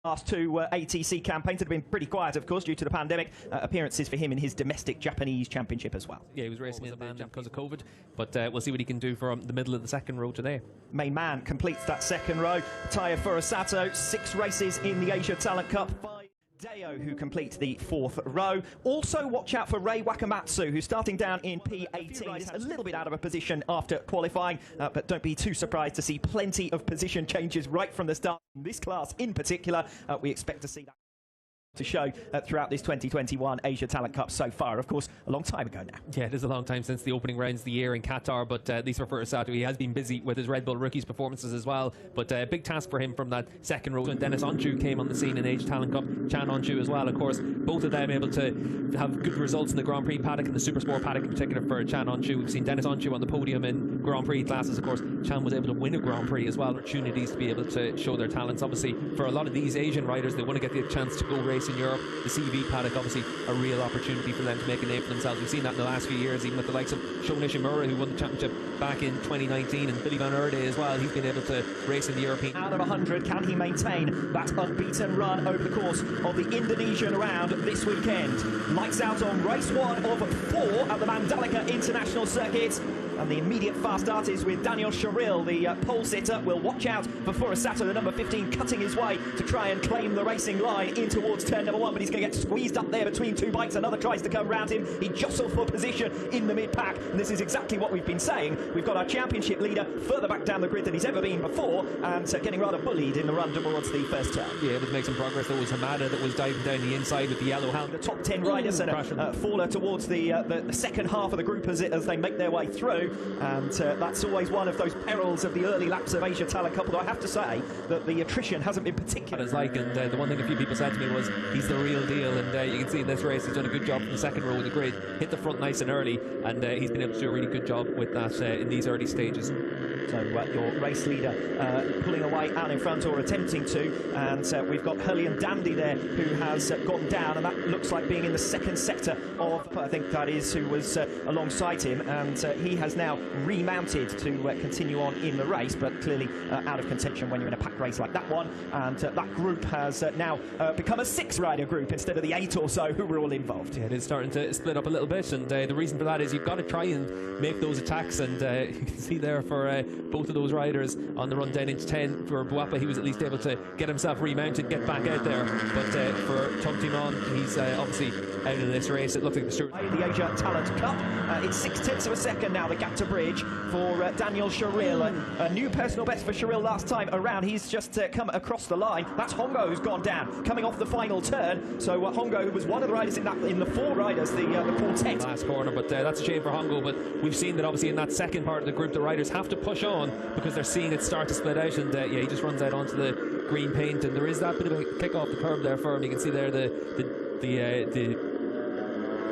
Last two ATC campaigns have been pretty quiet, of course, due to the pandemic. Appearances for him in his domestic Japanese championship as well. Yeah, he was racing in the because of COVID, but we'll see what he can do from the middle of the second row today. Main man completes that second row. Taya Furusato, 6 races in the Asia Talent Cup. 5 Deo, who completes the 4th row. Also, watch out for Rei Wakamatsu, who's starting down in P18. A little bit out of a position after qualifying, but don't be too surprised to see plenty of position changes right from the start. In this class in particular, we expect to see that to show throughout this 2021 Asia Talent Cup so far. Of course, a long time ago now. Yeah, it is a long time since the opening rounds of the year in Qatar, but at least for Furusato, he has been busy with his Red Bull Rookies performances as well. But a big task for him from that second row. And Dennis Onju came on the scene in Asia Talent Cup, Chan Onju as well. Of course, both of them able to have good results in the Grand Prix paddock and the Super Sport paddock in particular for Chan Onju. We've seen Dennis Onju on the podium in Grand Prix classes. Of course, Chan was able to win a Grand Prix as well. Opportunities to be able to show their talents. Obviously, for a lot of these Asian riders, they want to get the chance to go race in Europe. The CV paddock, obviously a real opportunity for them to make a name for themselves. We've seen that in the last few years, even with the likes of Sho Nishimura, who won the championship back in 2019, and Billy Van Erde as well. He's been able to race in the European. Out of 100, can he maintain that unbeaten run over the course of the Indonesian round this weekend? Lights out on race 1 of 4 at the Mandalika International Circuit. And the immediate fast start is with Daniel Sharil, the pole sitter. We'll watch out for Furusato, the number 15, cutting his way to try and claim the racing line in towards turn number 1, but he's going to get squeezed up there between 2 bikes. Another tries to come round him. He jostles for position in the mid-pack, and this is exactly what we've been saying. We've got our championship leader further back down the grid than he's ever been before, and getting rather bullied in the run towards the first turn. Yeah, able to make some progress. There was Hamada that was diving down the inside with the yellow helmet. The top 10 riders and a faller towards the second half of the group as they make their way through, and that's always one of those perils of the early laps of Asia Talent Cup. Although I have to say that the attrition hasn't been particular. And the one thing a few people said to me was he's the real deal, and you can see in this race he's done a good job from the second row of the grid, hit the front nice and early, and he's been able to do a really good job with that in these early stages. So your race leader pulling away out in front, or attempting to, and we've got Hurlian Dandy there who has gone down, and that looks like being in the second sector of, I think that is, who was alongside him, and he has now remounted to continue on in the race, but clearly out of contention when you're in a pack race like that one. And that group has now become a 6-rider group instead of the 8 or so who were all involved. Yeah, it is starting to split up a little bit, and the reason for that is you've got to try and make those attacks, and you can see there for both of those riders on the run down into 10 for Buapa, he was at least able to get himself remounted, get back out there, but for Tom Timon, he's obviously out of this race. It looks like the Stewart. The Asia Talent Cup, it's 0.6 of a second now, the gap to bridge for Daniel Sharil. A new personal best for Sharil last time around. He's just come across the line. That's Hongo who's gone down, coming off the final turn. So Hongo, who was one of the riders in the 4 riders, the quartet. Last corner, but that's a shame for Hongo. But we've seen that obviously in that second part of the group, the riders have to push on because they're seeing it start to split out, and yeah, he just runs out onto the green paint, and there is that bit of a kick off the curb there for him. You can see there the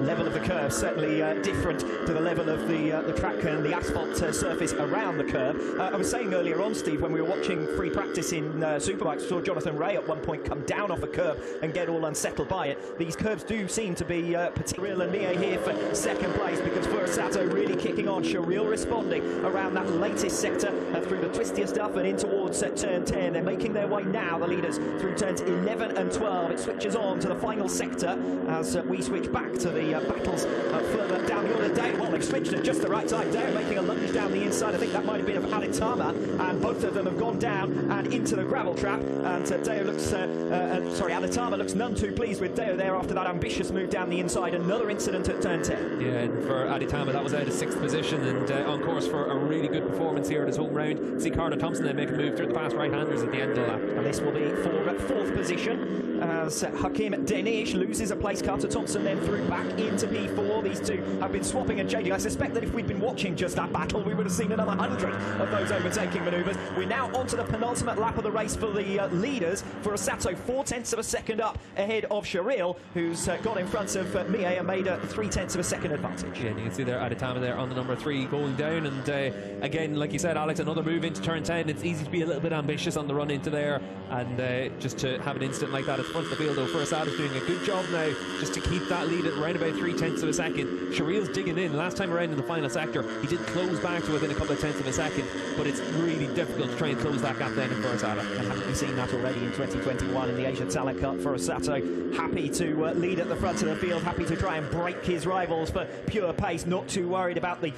level of the curve certainly different to the level of the track and the asphalt surface around the curve. I was saying earlier on, Steve, when we were watching free practice in Superbikes, we saw Jonathan Ray at one point come down off a curb and get all unsettled by it. These curves do seem to be particularly, and Mie here for second place because Furusato really kicking on. Sharil responding around that latest sector through the twistier stuff and in towards turn 10. They're making their way now, the leaders, through turns 11 and 12. It switches on to the final sector as we switch back to the battles further down the order. Dale, well, they've switched at just the right time. Dale making a lunge down the inside. I think that might have been of Aditama, and both of them have gone down and into the gravel trap. And Deo looks, Aditama looks none too pleased with Deo there after that ambitious move down the inside. Another incident at turn 10. Yeah, and for Aditama, that was out of 6th position, and on course for a really good performance here at his home round. See Carter Thompson then make a move through the fast right-handers at the end of the lap. And this will be for 4th position as Hakim Danish loses a place. Carter Thompson then through back into P4. These two have been swapping and changing. I suspect that if we'd been watching just that battle, we would have seen another 100 of those overtaking manoeuvres. We're now onto the penultimate lap of the race for the leaders. Furusato 0.4 of a second up ahead of Sharil, who's got in front of Mie and made a 0.3 of a second advantage. Yeah, and you can see there Aditama there on the number 3 going down, and again, like you said, Alex, another move into turn 10. It's easy to be a little bit ambitious on the run into there, and just to have an incident like that at the front of the field, though Furusato's doing a good job now just to keep that lead at around about about 3/10 of a second. Sharil's digging in. Last time around in the final sector, he did close back to within a couple of tenths of a second, but it's really difficult to try and close that gap then in Furusato. And haven't we seen that already in 2021 in the Asia Talent Cup? Furusato happy to lead at the front of the field, happy to try and break his rivals for pure pace, not too worried about the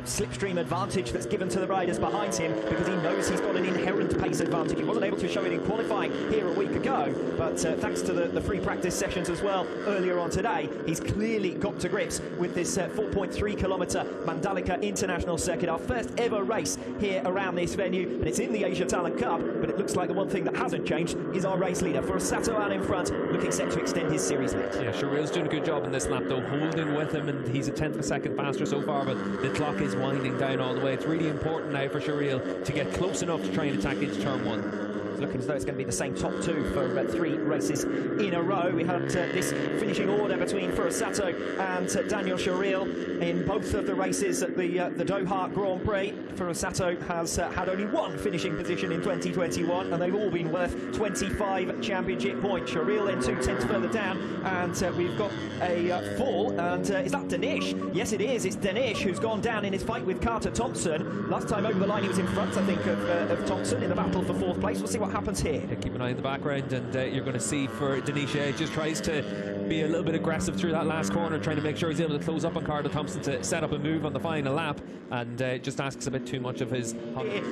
slipstream advantage that's given to the riders behind him, because he knows he's got an inherent pace advantage. He wasn't able to show it in qualifying here a week ago, but thanks to the free practice sessions as well earlier on today, he's clearly got to grips with this 4.3 kilometre Mandalika International Circuit, our first ever race here around this venue, and it's in the Asia Talent Cup. But it looks like the one thing that hasn't changed is our race leader. Furusato out in front, looking set to extend his series lead. Yeah, Sharil's doing a good job in this lap though, holding with him, and he's a tenth of a second faster so far, but the clock is winding down all the way. It's really important now for Siril to get close enough to try and attack into turn one. Looking as though it's going to be the same top two for 3 races in a row. We had this finishing order between Furusato and Daniel Siril in both of the races at the Doha Grand Prix. Furusato has had only 1 finishing position in 2021, and they've all been worth 25 championship points. Siril then 2 tenths further down, and we've got a fall, and is that Danish? Yes, it is. It's Danish who's gone down in his fight with Carter Thompson. Last time over the line, he was in front, I think, of Thompson in the battle for 4th place. We'll see what happens here. Yeah, keep an eye in the background, and you're going to see for Indonesia, just tries to be a little bit aggressive through that last corner, trying to make sure he's able to close up on Carter Thompson to set up a move on the final lap, and just asks a bit too much of his...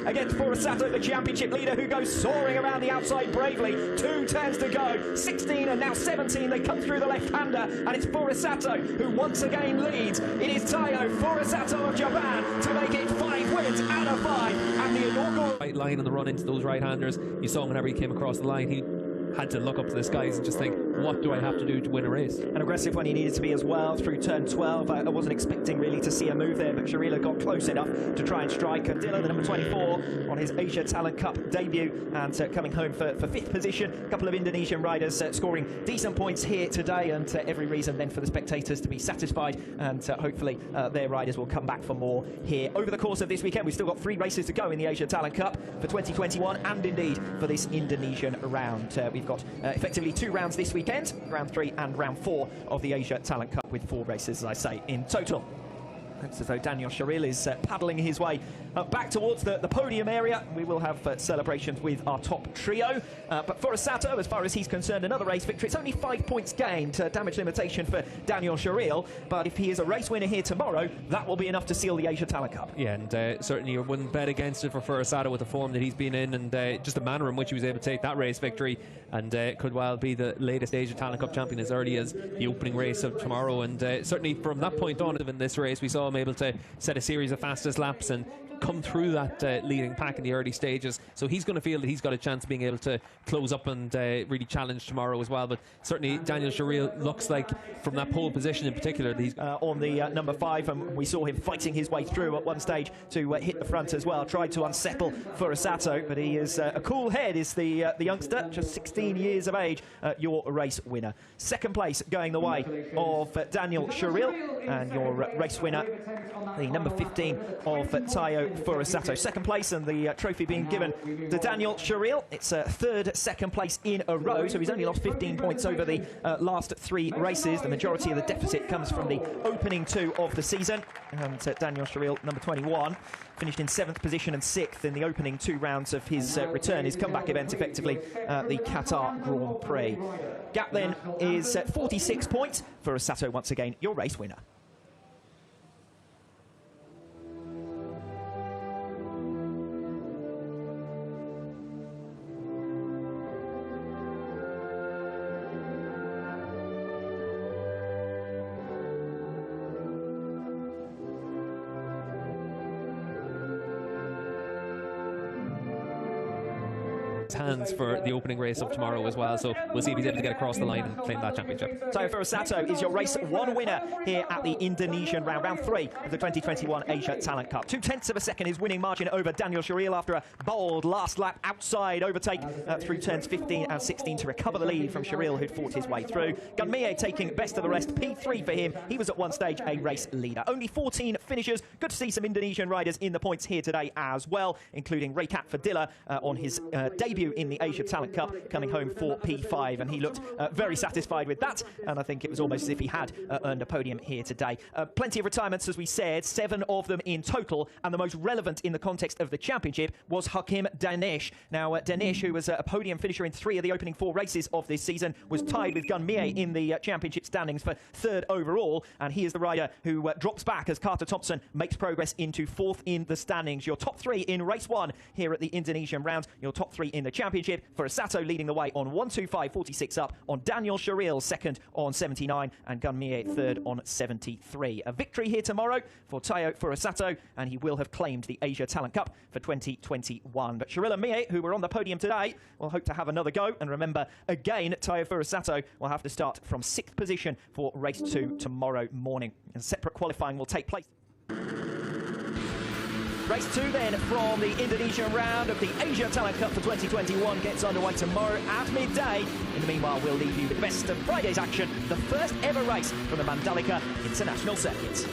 Against Furusato, the championship leader, who goes soaring around the outside bravely. 2 turns to go, 16 and now 17. They come through the left-hander, and it's Furusato who once again leads. It is Taiyo Furusato of Japan to make it 5 wins out of 5, and the inaugural... Right line on the run into those right-handers. You saw whenever he came across the line, he had to look up to the skies and just think, what do I have to do to win a race? And aggressive when he needed to be as well through turn 12. I wasn't expecting really to see a move there, but Sharila got close enough to try and strike. And Dilla, the number 24, on his Asia Talent Cup debut, and coming home for 5th position. A couple of Indonesian riders scoring decent points here today, and every reason then for the spectators to be satisfied, and hopefully their riders will come back for more here over the course of this weekend. We've still got 3 races to go in the Asia Talent Cup for 2021, and indeed for this Indonesian round. We've got effectively 2 rounds this weekend, round 3 and round 4 of the Asia Talent Cup, with 4 races, as I say, in total. Looks as though Daniel Siril is paddling his way back towards the podium area. We will have celebrations with our top trio. But Furusato, as far as he's concerned, another race victory. It's only 5 points gained, damage limitation for Daniel Siril. But if he is a race winner here tomorrow, that will be enough to seal the Asia Talent Cup. Yeah, and certainly you wouldn't bet against it for Furusato with the form that he's been in, and just the manner in which he was able to take that race victory, and could well be the latest Asia Talent Cup champion as early as the opening race of tomorrow. And certainly from that point on in this race, we saw him able to set a series of fastest laps and come through that leading pack in the early stages. So he's going to feel that he's got a chance of being able to close up and really challenge tomorrow as well. But certainly Daniel Siril looks like, from that pole position in particular, that he's on the number 5, and we saw him fighting his way through at one stage to hit the front as well. Tried to unsettle Furusato, but he is a cool head, is the youngster, just 16 years of age, your race winner. 2nd place going the way of Daniel Siril, and your race winner, the number 15 of Taiyo Furusato. 2nd place, and the trophy being given to Daniel Siril. It's 3rd 2nd place in a row, so he's only lost 15 points over the last 3 races. The majority of the deficit comes from the opening 2 of the season, and Daniel Siril, number 21, finished in 7th position and 6th in the opening 2 rounds of his return, his comeback event effectively, the Qatar Grand Prix. Gap then is 46 points. Furusato once again your race winner. hands for the opening race of tomorrow as well, so we'll see if he's able to get across the line and claim that championship. So Furusato is your race 1 winner here at the Indonesian round 3 of the 2021 Asia Talent Cup. 0.2 of a second his winning margin over Daniel Siril after a bold last lap outside overtake through turns 15 and 16 to recover the lead from Siril, who'd fought his way through. Gunmie taking best of the rest, P3 for him. He was at one stage a race leader. Only 14 finishers. Good to see some Indonesian riders in the points here today as well, including Rekat Fadilla on his debut debut in the Asia Talent Cup, coming home for P5, and he looked very satisfied with that, and I think it was almost as if he had earned a podium here today. Plenty of retirements, as we said, 7 of them in total, and the most relevant in the context of the championship was Hakim Danish. Now, Danish, who was a podium finisher in 3 of the opening 4 races of this season, was tied with Gun Mie in the championship standings for 3rd overall, and he is the rider who drops back as Carter Thompson makes progress into 4th in the standings. Your top 3 in race 1 here at the Indonesian round, your top 3 in the championship. Furusato leading the way on 125.46 up, on Daniel Sharil 2nd on 79, and Gun Mie 3rd on 73. A victory here tomorrow for Taiyo Furusato, and he will have claimed the Asia Talent Cup for 2021. But Sharil and Mie, who were on the podium today, will hope to have another go. And remember, again, Taiyo Furusato will have to start from 6th position for race 2 tomorrow morning. And separate qualifying will take place. Race 2 then from the Indonesian round of the Asia Talent Cup for 2021 gets underway tomorrow at midday. In the meanwhile, we'll leave you with the best of Friday's action, the first ever race from the Mandalika International Circuit.